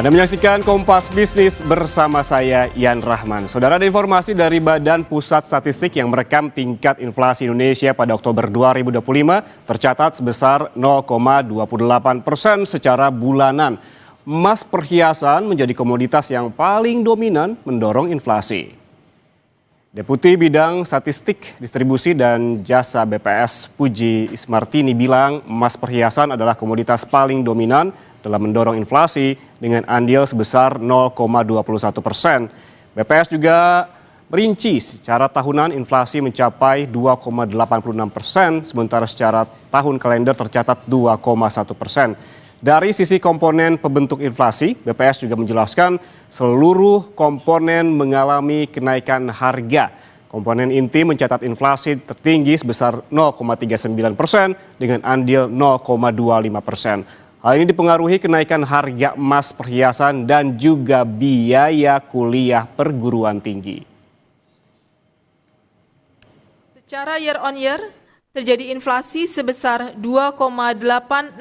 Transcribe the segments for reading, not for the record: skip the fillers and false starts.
Anda menyaksikan Kompas Bisnis bersama saya, Ian Rahman. Saudara, ada informasi dari Badan Pusat Statistik yang merekam tingkat inflasi Indonesia pada Oktober 2025 tercatat sebesar 0,28% secara bulanan. Emas perhiasan menjadi komoditas yang paling dominan mendorong inflasi. Deputi Bidang Statistik, Distribusi dan Jasa BPS Puji Ismartini bilang emas perhiasan adalah komoditas paling dominan dalam mendorong inflasi dengan andil sebesar 0,21%. BPS juga merinci secara tahunan inflasi mencapai 2,86%, sementara secara tahun kalender tercatat 2,1%. Dari sisi komponen pembentuk inflasi, BPS juga menjelaskan seluruh komponen mengalami kenaikan harga. Komponen inti mencatat inflasi tertinggi sebesar 0,39% dengan andil 0,25%. Hal ini dipengaruhi kenaikan harga emas perhiasan dan juga biaya kuliah perguruan tinggi. Secara year on year, terjadi inflasi sebesar 2,86%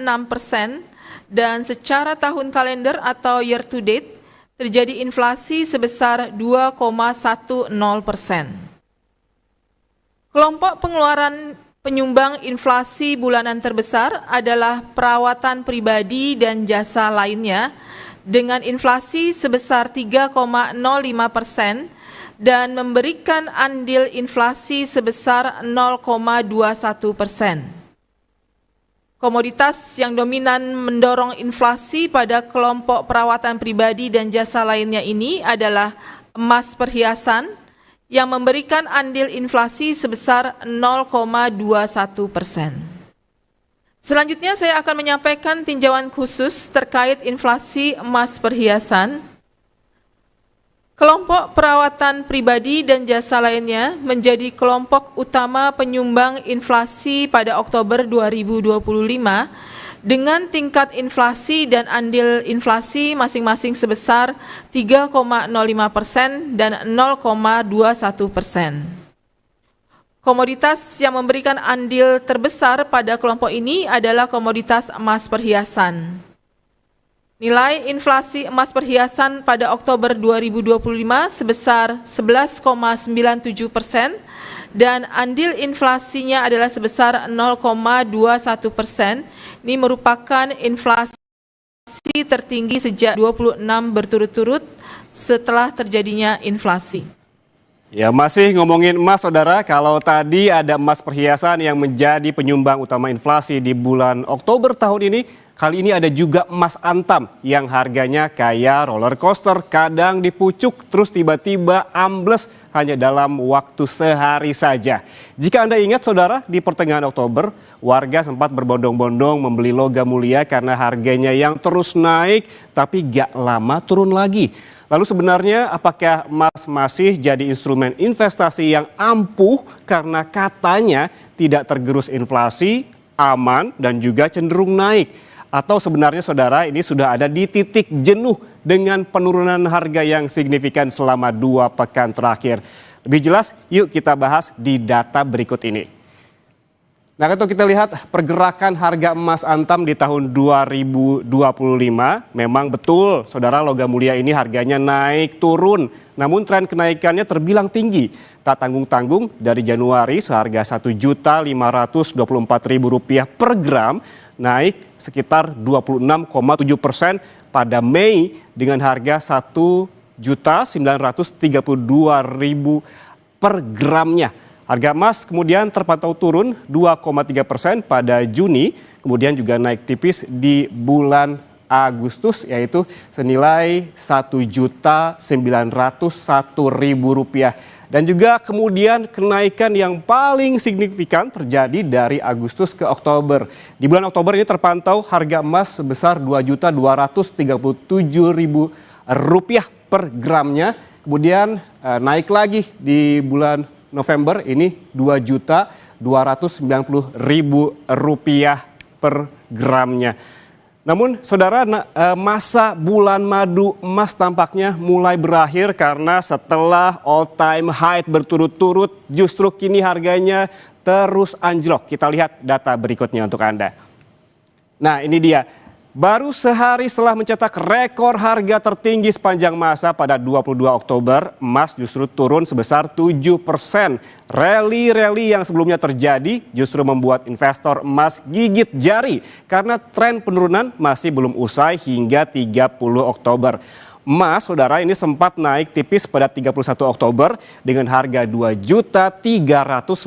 dan secara tahun kalender atau year to date, terjadi inflasi sebesar 2,10%. Kelompok pengeluaran penyumbang inflasi bulanan terbesar adalah perawatan pribadi dan jasa lainnya dengan inflasi sebesar 3,05% dan memberikan andil inflasi sebesar 0,21%. Komoditas yang dominan mendorong inflasi pada kelompok perawatan pribadi dan jasa lainnya ini adalah emas perhiasan yang memberikan andil inflasi sebesar 0,21%. Selanjutnya saya akan menyampaikan tinjauan khusus terkait inflasi emas perhiasan. Kelompok perawatan pribadi dan jasa lainnya menjadi kelompok utama penyumbang inflasi pada Oktober 2025 dengan tingkat inflasi dan andil inflasi masing-masing sebesar 3,05% dan 0,21%. Komoditas yang memberikan andil terbesar pada kelompok ini adalah komoditas emas perhiasan. Nilai inflasi emas perhiasan pada Oktober 2025 sebesar 11,97% dan andil inflasinya adalah sebesar 0,21%. Ini merupakan inflasi tertinggi sejak 26 berturut-turut setelah terjadinya inflasi. Ya, masih ngomongin emas, saudara. Kalau tadi ada emas perhiasan yang menjadi penyumbang utama inflasi di bulan Oktober tahun ini, kali ini ada juga emas antam yang harganya kayak roller coaster, kadang dipucuk terus tiba-tiba ambles hanya dalam waktu sehari saja. Jika Anda ingat, saudara, di pertengahan Oktober, warga sempat berbondong-bondong membeli logam mulia karena harganya yang terus naik tapi gak lama turun lagi. Lalu sebenarnya apakah emas masih jadi instrumen investasi yang ampuh karena katanya tidak tergerus inflasi, aman dan juga cenderung naik? Atau sebenarnya, saudara, ini sudah ada di titik jenuh dengan penurunan harga yang signifikan selama 2 pekan terakhir? Lebih jelas, yuk kita bahas di data berikut ini. Nah, kalau kita lihat pergerakan harga emas antam di tahun 2025, memang betul, saudara, logam mulia ini harganya naik turun. Namun tren kenaikannya terbilang tinggi. Tak tanggung-tanggung, dari Januari seharga Rp1.524.000 per gram, naik sekitar 26,7%, pada Mei dengan harga Rp1.932.000 per gramnya. Harga emas kemudian terpantau turun 2,3% pada Juni, kemudian juga naik tipis di bulan Agustus, yaitu senilai Rp1.901.000. Dan juga kemudian kenaikan yang paling signifikan terjadi dari Agustus ke Oktober. Di bulan Oktober ini terpantau harga emas sebesar Rp2.237.000 per gramnya. Kemudian naik lagi di bulan November ini Rp2.290.000 per gramnya. Namun, saudara, masa bulan madu emas tampaknya mulai berakhir karena setelah all time high berturut-turut justru kini harganya terus anjlok. Kita lihat data berikutnya untuk Anda. Nah, ini dia. Baru sehari setelah mencetak rekor harga tertinggi sepanjang masa pada 22 Oktober, emas justru turun sebesar 7%. Rally yang sebelumnya terjadi justru membuat investor emas gigit jari karena tren penurunan masih belum usai hingga 30 Oktober. Emas, saudara, ini sempat naik tipis pada 31 Oktober dengan harga Rp2.305.000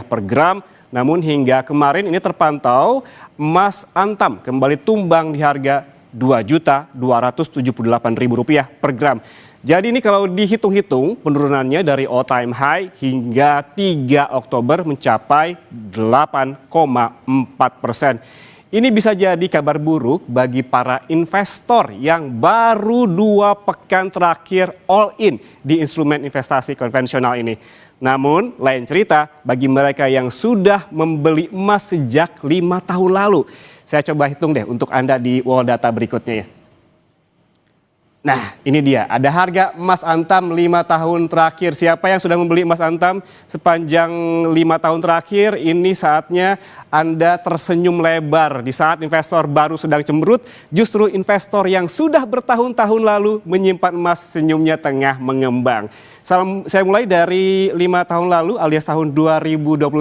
per gram. Namun hingga kemarin ini terpantau emas antam kembali tumbang di harga Rp2.278.000 per gram. Jadi ini kalau dihitung-hitung penurunannya dari all time high hingga 3 Oktober mencapai 8,4%. Ini bisa jadi kabar buruk bagi para investor yang baru 2 pekan terakhir all in di instrumen investasi konvensional ini. Namun lain cerita bagi mereka yang sudah membeli emas sejak 5 tahun lalu. Saya coba hitung deh untuk Anda di wall data berikutnya ya. Nah, ini dia, ada harga emas antam 5 tahun terakhir. Siapa yang sudah membeli emas antam sepanjang 5 tahun terakhir, ini saatnya Anda tersenyum lebar. Di saat investor baru sedang cemberut, justru investor yang sudah bertahun-tahun lalu menyimpan emas senyumnya tengah mengembang. Saya mulai dari 5 tahun lalu alias tahun 2021,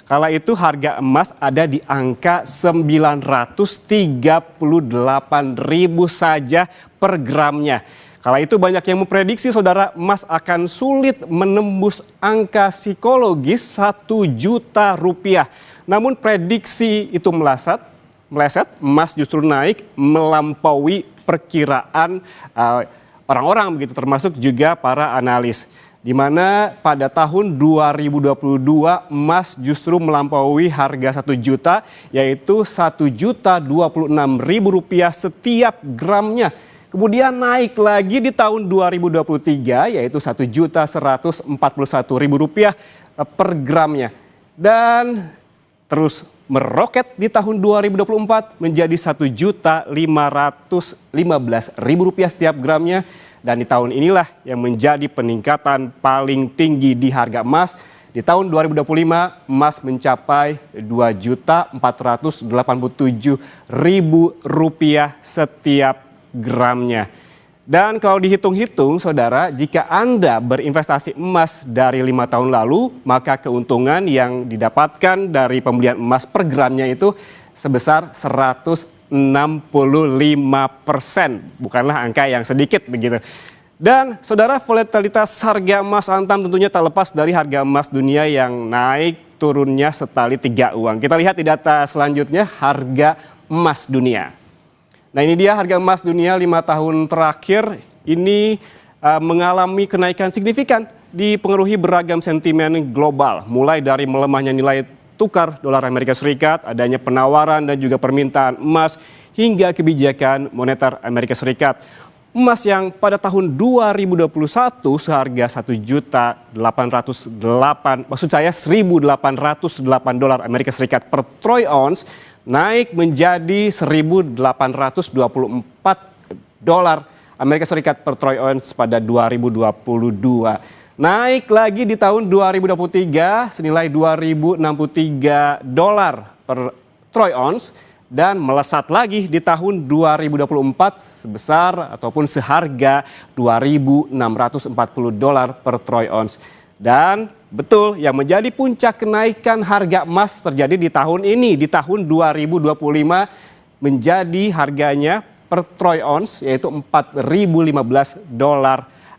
kala itu harga emas ada di angka 938.000 saja per gramnya. Kala itu banyak yang memprediksi, saudara, emas akan sulit menembus angka psikologis Rp1.000.000. Namun prediksi itu meleset, emas justru naik melampaui perkiraan orang-orang begitu, termasuk juga para analis. Di mana pada tahun 2022 emas justru melampaui harga 1 juta, yaitu Rp1.026.000 setiap gramnya. Kemudian naik lagi di tahun 2023, yaitu Rp1.141.000 per gramnya. Dan terus meroket di tahun 2024 menjadi Rp1.515.000 setiap gramnya. Dan di tahun inilah yang menjadi peningkatan paling tinggi di harga emas. Di tahun 2025 emas mencapai Rp2.487.000 setiap gramnya. Dan kalau dihitung-hitung, saudara, jika Anda berinvestasi emas dari 5 tahun lalu, maka keuntungan yang didapatkan dari pembelian emas per gramnya itu sebesar 165%. Bukanlah angka yang sedikit begitu. Dan saudara, volatilitas harga emas antam tentunya tak lepas dari harga emas dunia yang naik turunnya setali 3 uang. Kita lihat di data selanjutnya, harga emas dunia. Nah, ini dia harga emas dunia 5 tahun terakhir ini mengalami kenaikan signifikan dipengaruhi beragam sentimen global. Mulai dari melemahnya nilai tukar dolar Amerika Serikat, adanya penawaran dan juga permintaan emas, hingga kebijakan moneter Amerika Serikat. Emas yang pada tahun 2021 seharga $1.808 Amerika Serikat per troy ounce naik menjadi $1.824 Amerika Serikat per troy ounce pada 2022. Naik lagi di tahun 2023 senilai $2.063 per troy ounce dan melesat lagi di tahun 2024 sebesar ataupun seharga $2.640 per troy ounce. Dan betul, yang menjadi puncak kenaikan harga emas terjadi di tahun ini, di tahun 2025 menjadi harganya per troy ounce yaitu $4.015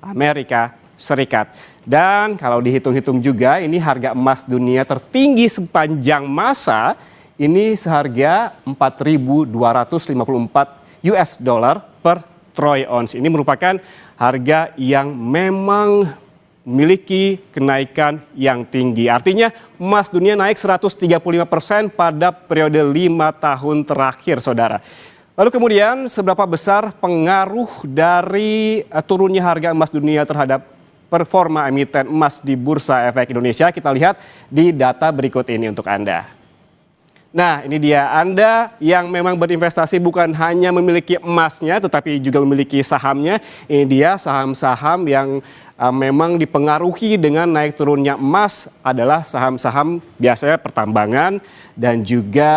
Amerika Serikat. Dan kalau dihitung-hitung juga ini harga emas dunia tertinggi sepanjang masa ini seharga $4.254 per troy ounce. Ini merupakan harga yang memang memiliki kenaikan yang tinggi. Artinya emas dunia naik 135% pada periode 5 tahun terakhir, saudara. Lalu kemudian seberapa besar pengaruh dari turunnya harga emas dunia terhadap performa emiten emas di Bursa Efek Indonesia? Kita lihat di data berikut ini untuk Anda. Nah, ini dia, Anda yang memang berinvestasi bukan hanya memiliki emasnya tetapi juga memiliki sahamnya. Ini dia saham-saham yang memang dipengaruhi dengan naik turunnya emas adalah saham-saham biasanya pertambangan dan juga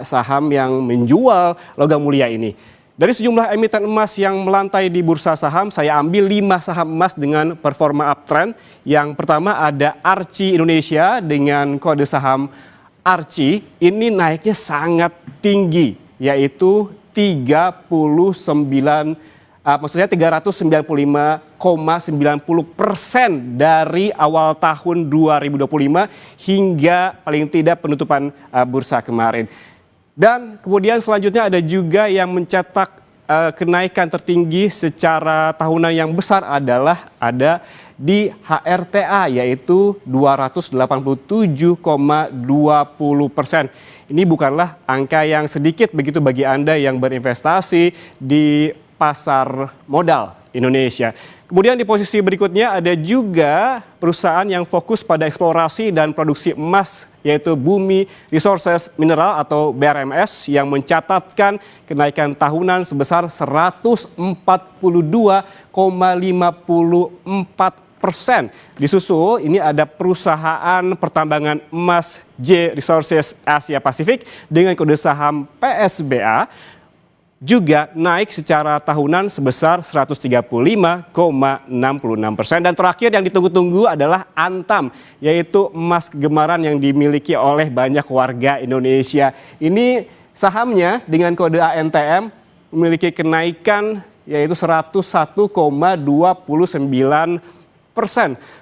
saham yang menjual logam mulia ini. Dari sejumlah emiten emas yang melantai di bursa saham, saya ambil 5 saham emas dengan performa uptrend. Yang pertama ada Arci Indonesia dengan kode saham Arci. Ini naiknya sangat tinggi, yaitu 395,90% dari awal tahun 2025 hingga paling tidak penutupan bursa kemarin. Dan kemudian selanjutnya ada juga yang mencetak kenaikan tertinggi secara tahunan yang besar adalah ada di HRTA, yaitu 287,20%. Ini bukanlah angka yang sedikit begitu bagi Anda yang berinvestasi di pasar modal Indonesia. Kemudian di posisi berikutnya ada juga perusahaan yang fokus pada eksplorasi dan produksi emas, yaitu Bumi Resources Mineral atau BRMS, yang mencatatkan kenaikan tahunan sebesar 142,54%. Disusul ini ada perusahaan pertambangan emas J Resources Asia Pasifik dengan kode saham PSBA juga naik secara tahunan sebesar 135,66%. Dan terakhir yang ditunggu-tunggu adalah Antam, yaitu emas kegemaran yang dimiliki oleh banyak warga Indonesia. Ini sahamnya dengan kode ANTM memiliki kenaikan yaitu 101,29%.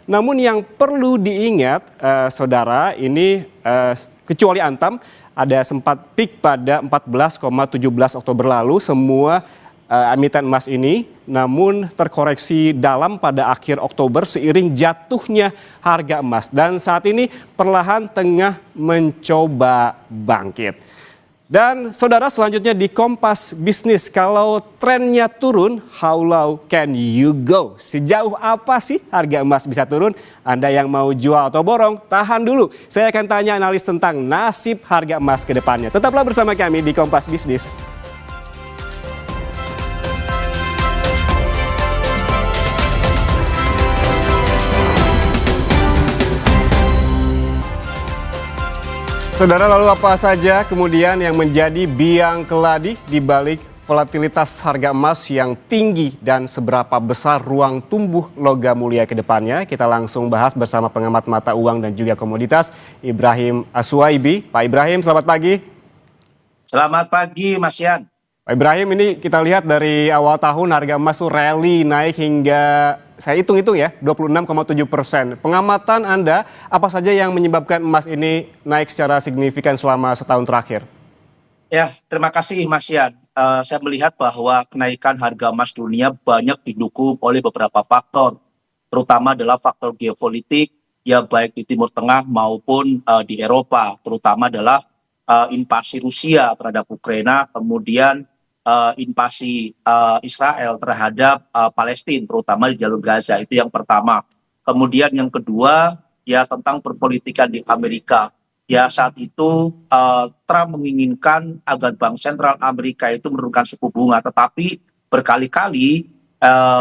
Namun yang perlu diingat saudara, ini kecuali Antam, ada sempat peak pada 14,17 Oktober lalu semua emiten emas ini, namun terkoreksi dalam pada akhir Oktober seiring jatuhnya harga emas dan saat ini perlahan tengah mencoba bangkit. Dan saudara, selanjutnya di Kompas Bisnis, kalau trennya turun, how low can you go? Sejauh apa sih harga emas bisa turun? Anda yang mau jual atau borong, tahan dulu. Saya akan tanya analis tentang nasib harga emas ke depannya. Tetaplah bersama kami di Kompas Bisnis. Saudara, lalu apa saja kemudian yang menjadi biang keladi di balik volatilitas harga emas yang tinggi dan seberapa besar ruang tumbuh logam mulia ke depannya? Kita langsung bahas bersama pengamat mata uang dan juga komoditas Ibrahim Aswaibi. Pak Ibrahim, selamat pagi. Selamat pagi, Mas Yan. Pak Ibrahim, ini kita lihat dari awal tahun harga emas tuh rally naik hingga saya hitung-hitung ya 26,7%. Pengamatan Anda, apa saja yang menyebabkan emas ini naik secara signifikan selama setahun terakhir? Ya, terima kasih Mas Yan. Saya melihat bahwa kenaikan harga emas dunia banyak didukung oleh beberapa faktor, terutama adalah faktor geopolitik, ya baik di Timur Tengah maupun di Eropa, terutama adalah invasi Rusia terhadap Ukraina, kemudian invasi Israel terhadap Palestina, terutama di jalur Gaza. Itu yang pertama. Kemudian yang kedua, ya tentang perpolitikan di Amerika. Ya saat itu Trump menginginkan agar Bank Sentral Amerika itu menurunkan suku bunga, tetapi berkali-kali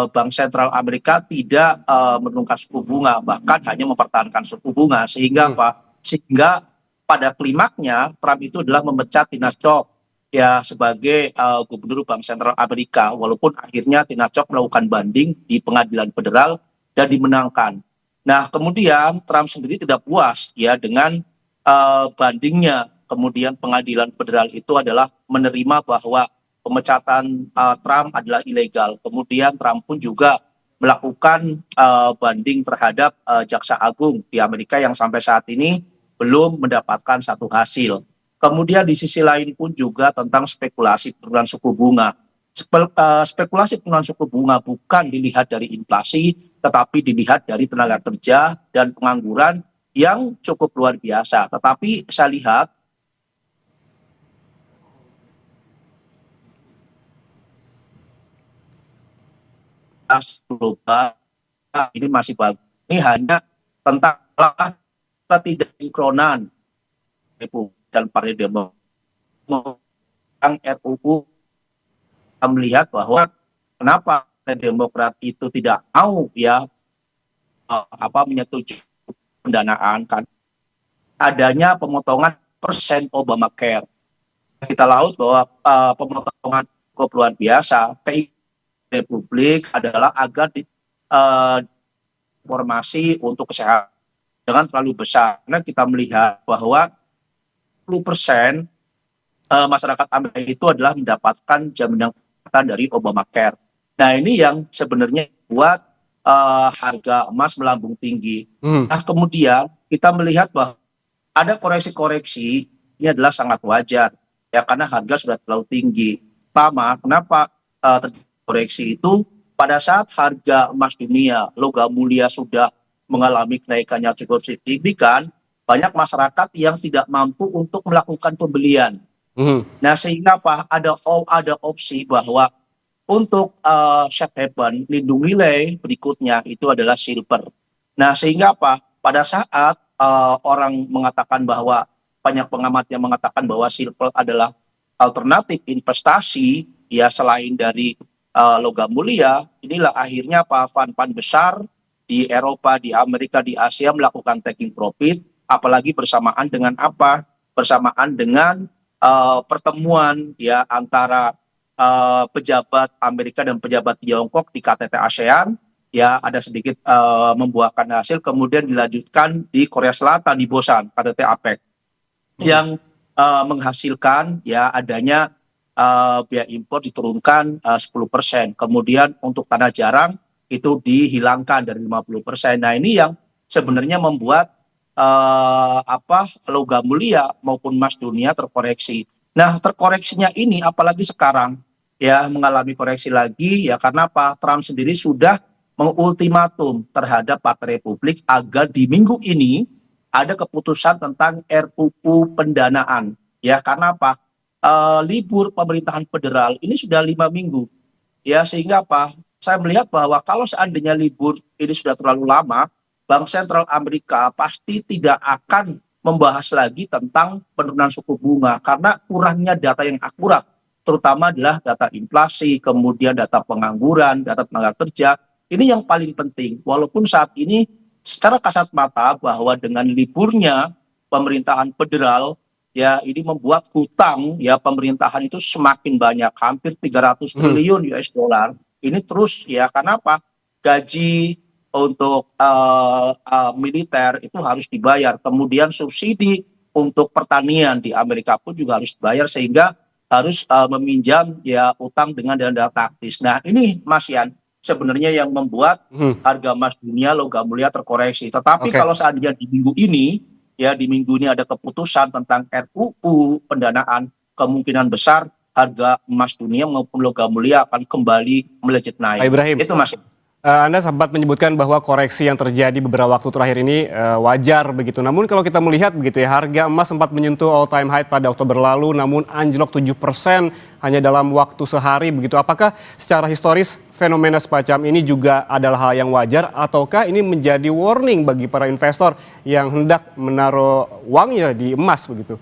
Bank Sentral Amerika tidak menurunkan suku bunga, bahkan hanya mempertahankan suku bunga. Sehingga apa? Sehingga pada klimaknya Trump itu adalah memecat Tina Chok ya sebagai gubernur Bank Sentral Amerika, walaupun akhirnya Tina Chok melakukan banding di pengadilan federal dan dimenangkan. Nah, kemudian Trump sendiri tidak puas ya dengan bandingnya. Kemudian pengadilan federal itu adalah menerima bahwa pemecatan Trump adalah ilegal. Kemudian Trump pun juga melakukan banding terhadap Jaksa Agung di Amerika yang sampai saat ini belum mendapatkan satu hasil. Kemudian di sisi lain pun juga tentang spekulasi penurunan suku bunga. Spekulasi penurunan suku bunga bukan dilihat dari inflasi, tetapi dilihat dari tenaga kerja dan pengangguran yang cukup luar biasa. Tetapi saya lihat global ini masih bagus. Ini hanya tentang ketidaksinkronan dan Partai Demokrat RUU melihat bahwa kenapa Partai Demokrat itu tidak mau ya menyetujui pendanaan kan adanya pemotongan persen Obamacare. Kita laut bahwa pemotongan cukup luar biasa. Republik adalah agar informasi untuk kesehatan jangan terlalu besar. Karena kita melihat bahwa 10% masyarakat Amerika itu adalah mendapatkan jaminan kesehatan dari Obamacare. Nah ini yang sebenarnya buat harga emas melambung tinggi. Nah kemudian kita melihat bahwa ada koreksi-koreksi, ini adalah sangat wajar ya karena harga sudah terlalu tinggi. Pertama, kenapa terjadi koreksi itu pada saat harga emas dunia logam mulia sudah mengalami kenaikannya cukup signifikan, banyak masyarakat yang tidak mampu untuk melakukan pembelian. Nah sehingga apa? Ada opsi bahwa untuk safe haven lindung nilai berikutnya itu adalah silver. Nah sehingga apa? Pada saat orang mengatakan bahwa banyak pengamat yang mengatakan bahwa silver adalah alternatif investasi ya selain dari logam mulia, inilah akhirnya fund-fund besar di Eropa, di Amerika, di Asia melakukan taking profit, apalagi bersamaan dengan apa? Bersamaan dengan pertemuan ya antara pejabat Amerika dan pejabat Tiongkok di KTT ASEAN, ya ada sedikit membuahkan hasil, kemudian dilanjutkan di Korea Selatan di Busan, KTT APEC, yang menghasilkan ya adanya biaya impor diturunkan 10%. Kemudian untuk tanah jarang itu dihilangkan dari 50%. Nah ini yang sebenarnya membuat logam mulia maupun emas dunia terkoreksi. Nah terkoreksinya ini apalagi sekarang ya mengalami koreksi lagi ya karena apa? Trump sendiri sudah mengultimatum terhadap Partai Republik agar di minggu ini ada keputusan tentang RUU pendanaan ya karena apa? Libur pemerintahan federal ini sudah 5 minggu ya sehingga apa saya melihat bahwa kalau seandainya libur ini sudah terlalu lama, Bank Sentral Amerika pasti tidak akan membahas lagi tentang penurunan suku bunga karena kurangnya data yang akurat, terutama adalah data inflasi, kemudian data pengangguran, data tenaga kerja. Ini yang paling penting walaupun saat ini secara kasat mata bahwa dengan liburnya pemerintahan federal ya ini membuat hutang ya pemerintahan itu semakin banyak, hampir 300 triliun US dollar. Ini terus ya karena apa? Gaji untuk militer itu harus dibayar. Kemudian subsidi untuk pertanian di Amerika pun juga harus dibayar sehingga harus meminjam ya utang dengan dana taktis. Nah, ini Mas Yan sebenarnya yang membuat harga emas dunia logam mulia terkoreksi. Tetapi kalau seandainya di minggu ini ada keputusan tentang RUU pendanaan, kemungkinan besar harga emas dunia maupun logam mulia akan kembali melejit naik. Pak Ibrahim, itu Mas. Anda sempat menyebutkan bahwa koreksi yang terjadi beberapa waktu terakhir ini wajar begitu. Namun kalau kita melihat begitu ya, harga emas sempat menyentuh all time high pada Oktober lalu, namun anjlok 7% hanya dalam waktu sehari begitu. Apakah secara historis fenomena semacam ini juga adalah hal yang wajar ataukah ini menjadi warning bagi para investor yang hendak menaruh uangnya di emas begitu?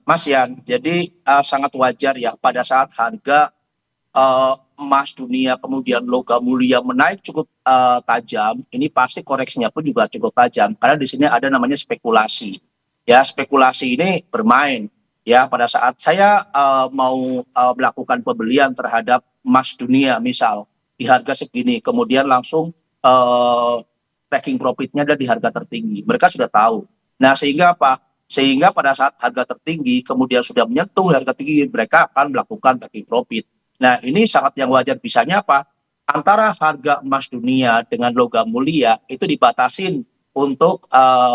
Mas Yan, jadi sangat wajar ya pada saat harga emas dunia kemudian logam mulia menaik cukup tajam, ini pasti koreksinya pun juga cukup tajam karena di sini ada namanya spekulasi. Ya, spekulasi ini bermain ya pada saat saya mau melakukan pembelian terhadap emas dunia misal di harga segini, kemudian langsung taking profitnya ada di harga tertinggi. Mereka sudah tahu. Nah, sehingga apa? Sehingga pada saat harga tertinggi kemudian sudah menyentuh harga tinggi, mereka akan melakukan taking profit. Nah, ini sangat yang wajar. Bisanya apa? Antara harga emas dunia dengan logam mulia itu dibatasin untuk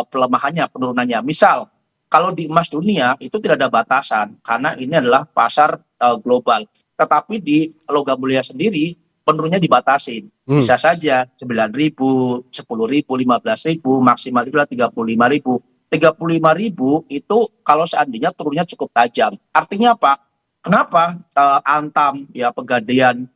pelemahannya, penurunannya. Misal, kalau di emas dunia itu tidak ada batasan karena ini adalah pasar global. Tetapi di logam mulia sendiri penurunannya dibatasin. Bisa saja 9.000, 10.000, 15.000, maksimal itulah 35.000. 35.000 itu kalau seandainya turunnya cukup tajam. Artinya apa? Kenapa Antam ya Pegadaian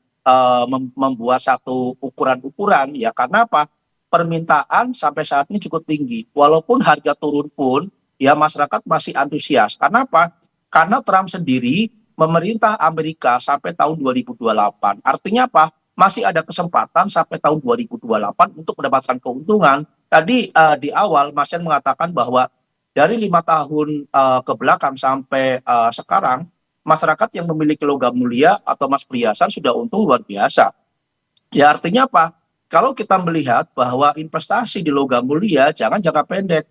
membuat satu ukuran-ukuran ya karena apa? Permintaan sampai saat ini cukup tinggi. Walaupun harga turun pun ya masyarakat masih antusias. Karena apa? Karena Trump sendiri memerintah Amerika sampai tahun 2028. Artinya apa? masih ada kesempatan sampai tahun 2028 untuk mendapatkan keuntungan. Tadi di awal Mas Yan mengatakan bahwa dari 5 tahun ke belakang sampai sekarang, masyarakat yang memiliki logam mulia atau emas perhiasan sudah untung luar biasa. Ya artinya apa? Kalau kita melihat bahwa investasi di logam mulia jangan jangka pendek.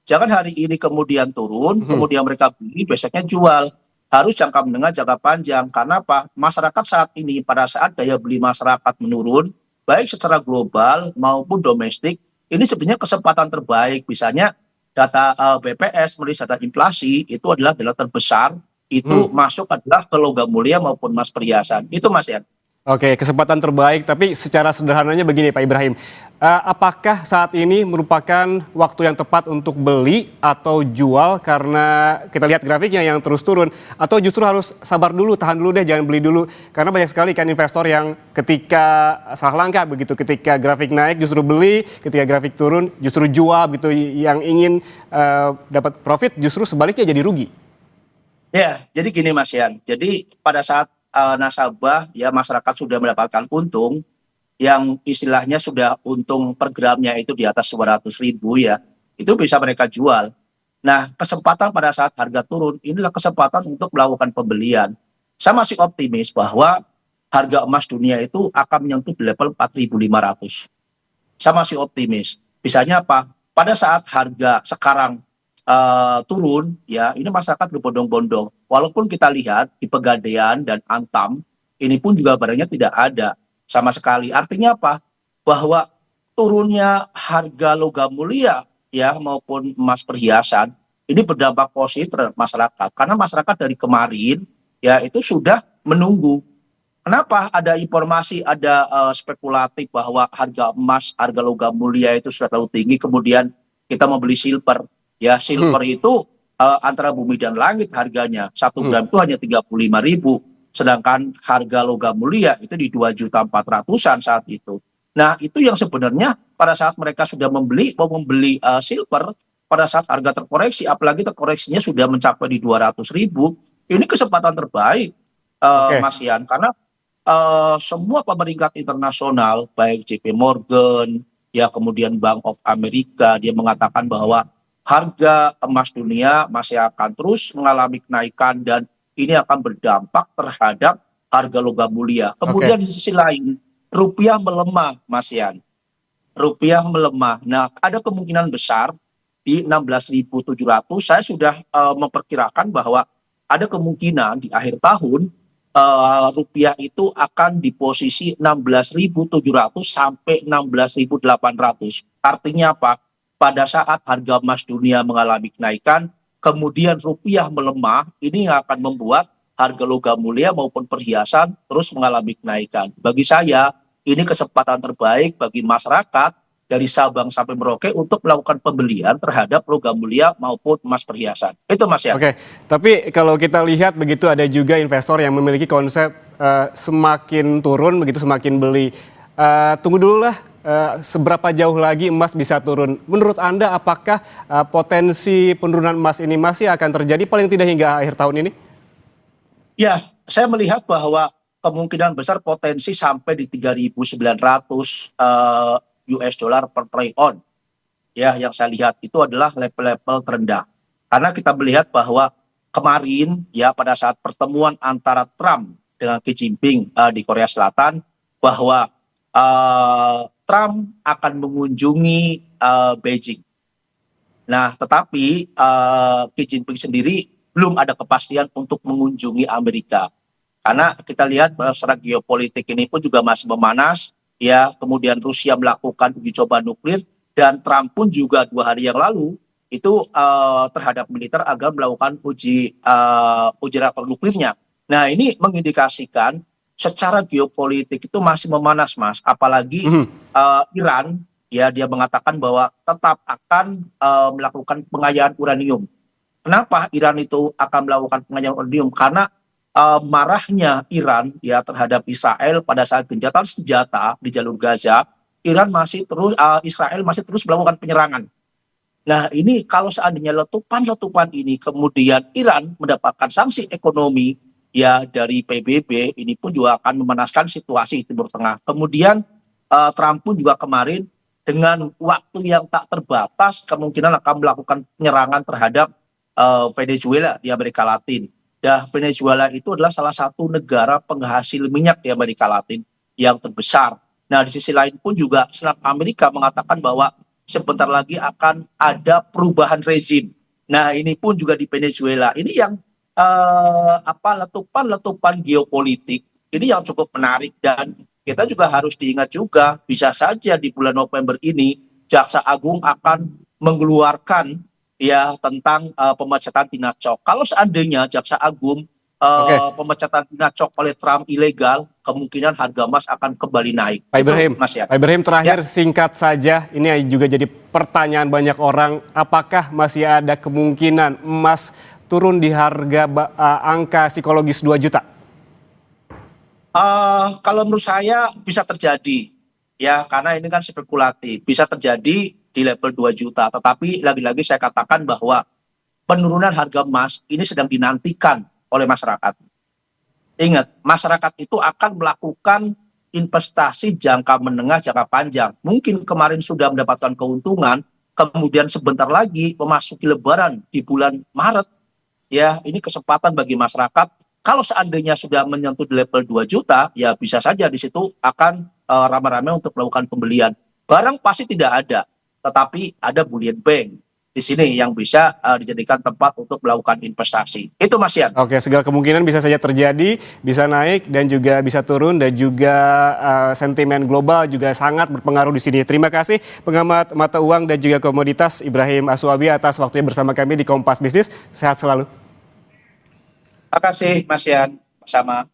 Jangan hari ini kemudian turun, kemudian mereka beli, besoknya jual. Harus jangka menengah, jangka panjang. Karena apa? Masyarakat saat ini pada saat daya beli masyarakat menurun, baik secara global maupun domestik, ini sebenarnya kesempatan terbaik. Misalnya data BPS merilis data inflasi itu adalah data terbesar, itu masuk adalah ke logam mulia maupun emas perhiasan. Itu Mas Yan. Oke, kesempatan terbaik, tapi secara sederhananya begini Pak Ibrahim, apakah saat ini merupakan waktu yang tepat untuk beli atau jual karena kita lihat grafiknya yang terus turun, atau justru harus sabar dulu, tahan dulu deh, jangan beli dulu, karena banyak sekali kan investor yang ketika salah langkah begitu, ketika grafik naik justru beli, ketika grafik turun justru jual gitu, yang ingin dapat profit justru sebaliknya jadi rugi. Ya, jadi gini Mas Yan, jadi pada saat nasabah ya masyarakat sudah mendapatkan untung yang istilahnya sudah untung per gramnya itu di atas 200.000 ya, itu bisa mereka jual. Nah, kesempatan pada saat harga turun inilah kesempatan untuk melakukan pembelian. Saya masih optimis bahwa harga emas dunia itu akan menyentuh di level 4.500. Saya masih optimis. Misalnya apa? Pada saat harga sekarang turun, ya ini masyarakat berbondong-bondong. Walaupun kita lihat di Pegadaian dan Antam, ini pun juga barangnya tidak ada sama sekali. Artinya apa? Bahwa turunnya harga logam mulia ya maupun emas perhiasan ini berdampak positif terhadap masyarakat. Karena masyarakat dari kemarin ya itu sudah menunggu. Kenapa ada informasi, ada spekulatif bahwa harga emas, harga logam mulia itu sudah terlalu tinggi, kemudian kita membeli silver. Ya, silver itu antara bumi dan langit harganya. 1 gram itu hanya 35.000. Sedangkan harga logam mulia itu di 2.400.000-an saat itu. Nah, itu yang sebenarnya pada saat mereka sudah membeli silver, pada saat harga terkoreksi, apalagi terkoreksinya sudah mencapai di 200.000, ini kesempatan terbaik, Mas Yan. Karena semua pemeringkat internasional, baik JP Morgan, ya kemudian Bank of America, dia mengatakan bahwa harga emas dunia masih akan terus mengalami kenaikan dan ini akan berdampak terhadap harga logam mulia. Kemudian di sisi lain, rupiah melemah, Mas Yan. Rupiah melemah. Nah, ada kemungkinan besar di 16.700. Saya sudah memperkirakan bahwa ada kemungkinan di akhir tahun rupiah itu akan di posisi 16.700 sampai 16.800. Artinya apa? Pada saat harga emas dunia mengalami kenaikan, kemudian rupiah melemah, ini akan membuat harga logam mulia maupun perhiasan terus mengalami kenaikan. Bagi saya, ini kesempatan terbaik bagi masyarakat dari Sabang sampai Merauke untuk melakukan pembelian terhadap logam mulia maupun emas perhiasan. Itu Mas ya. Oke, tapi kalau kita lihat begitu ada juga investor yang memiliki konsep semakin turun begitu semakin beli. Tunggu dulu lah. Seberapa jauh lagi emas bisa turun? Menurut Anda apakah potensi penurunan emas ini masih akan terjadi paling tidak hingga akhir tahun ini? Ya, saya melihat bahwa kemungkinan besar potensi sampai di 3.900 US dollar per troy ounce. Ya, yang saya lihat itu adalah level-level terendah. Karena kita melihat bahwa kemarin ya pada saat pertemuan antara Trump dengan Xi Jinping di Korea Selatan bahwa Trump akan mengunjungi Beijing. Nah, tetapi Xi Jinping sendiri belum ada kepastian untuk mengunjungi Amerika. Karena kita lihat bahwa secara geopolitik ini pun juga masih memanas. Ya, kemudian Rusia melakukan uji coba nuklir dan Trump pun juga 2 hari yang lalu itu terhadap militer agar melakukan uji reaktor nuklirnya. Nah, ini mengindikasikan secara geopolitik itu masih memanas, Mas. Apalagi Iran, ya dia mengatakan bahwa tetap akan melakukan pengayaan uranium. Kenapa Iran itu akan melakukan pengayaan uranium? Karena marahnya Iran ya terhadap Israel pada saat gencatan senjata di jalur Gaza, Israel masih terus melakukan penyerangan. Nah, ini kalau seandainya letupan ini kemudian Iran mendapatkan sanksi ekonomi, ya dari PBB ini pun juga akan memanaskan situasi di Timur Tengah. Kemudian Trump pun juga kemarin dengan waktu yang tak terbatas kemungkinan akan melakukan penyerangan terhadap Venezuela di Amerika Latin. Dan Venezuela itu adalah salah satu negara penghasil minyak di Amerika Latin yang terbesar. Nah, di sisi lain pun juga Senat Amerika mengatakan bahwa sebentar lagi akan ada perubahan rezim. Nah, ini pun juga di Venezuela. Ini yang letupan-letupan geopolitik ini yang cukup menarik, dan kita juga harus diingat juga bisa saja di bulan November ini Jaksa Agung akan mengeluarkan ya tentang pemecatan Tina Cok. Kalau seandainya Jaksa Agung pemecatan Tina Cok oleh Trump ilegal, kemungkinan harga emas akan kembali naik. Pak Ibrahim, Mas ya. Pak Ibrahim terakhir Ya. singkat saja, ini juga jadi pertanyaan banyak orang, apakah masih ada kemungkinan emas turun di harga angka psikologis 2 juta? Kalau menurut saya bisa terjadi, ya karena ini kan spekulatif, bisa terjadi di level 2 juta. Tetapi lagi-lagi saya katakan bahwa penurunan harga emas ini sedang dinantikan oleh masyarakat. Ingat, masyarakat itu akan melakukan investasi jangka menengah, jangka panjang. Mungkin kemarin sudah mendapatkan keuntungan, kemudian sebentar lagi memasuki Lebaran di bulan Maret. Ya, ini kesempatan bagi masyarakat. Kalau seandainya sudah menyentuh di level 2 juta, ya bisa saja di situ akan ramai-ramai untuk melakukan pembelian. Barang pasti tidak ada, tetapi ada bullion bank di sini yang bisa dijadikan tempat untuk melakukan investasi. Itu Mas Yan. Oke, segala kemungkinan bisa saja terjadi, bisa naik dan juga bisa turun, dan juga sentimen global juga sangat berpengaruh di sini. Terima kasih pengamat mata uang dan juga komoditas Ibrahim Aswabi atas waktunya bersama kami di Kompas Bisnis. Sehat selalu. Terima kasih Mas Yan. Sama.